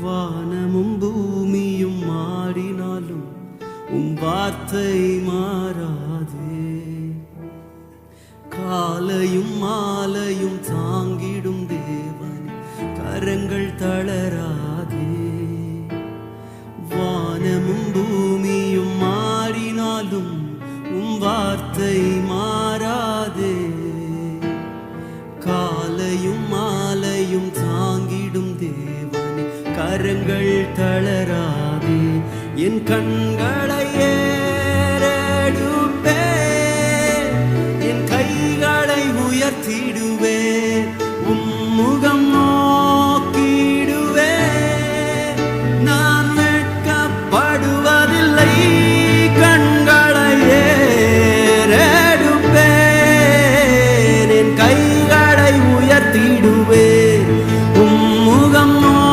வானமும் பூமியும் மாறினாலும் வார்த்தை மாறாதே. காலையும் மாலையும் தாங்கிடும் தேவன் கரங்கள் தளராதே. வானமும் பூமியும் மாறினாலும் வார்த்தை மாறாதே. காலையும் மாலையும் தாங்கிடும் தேவன் கரங்கள் தளராதே. என் கண்களை ஏறெடுப்பே, என் கைகளை உயர்த்திடுவே.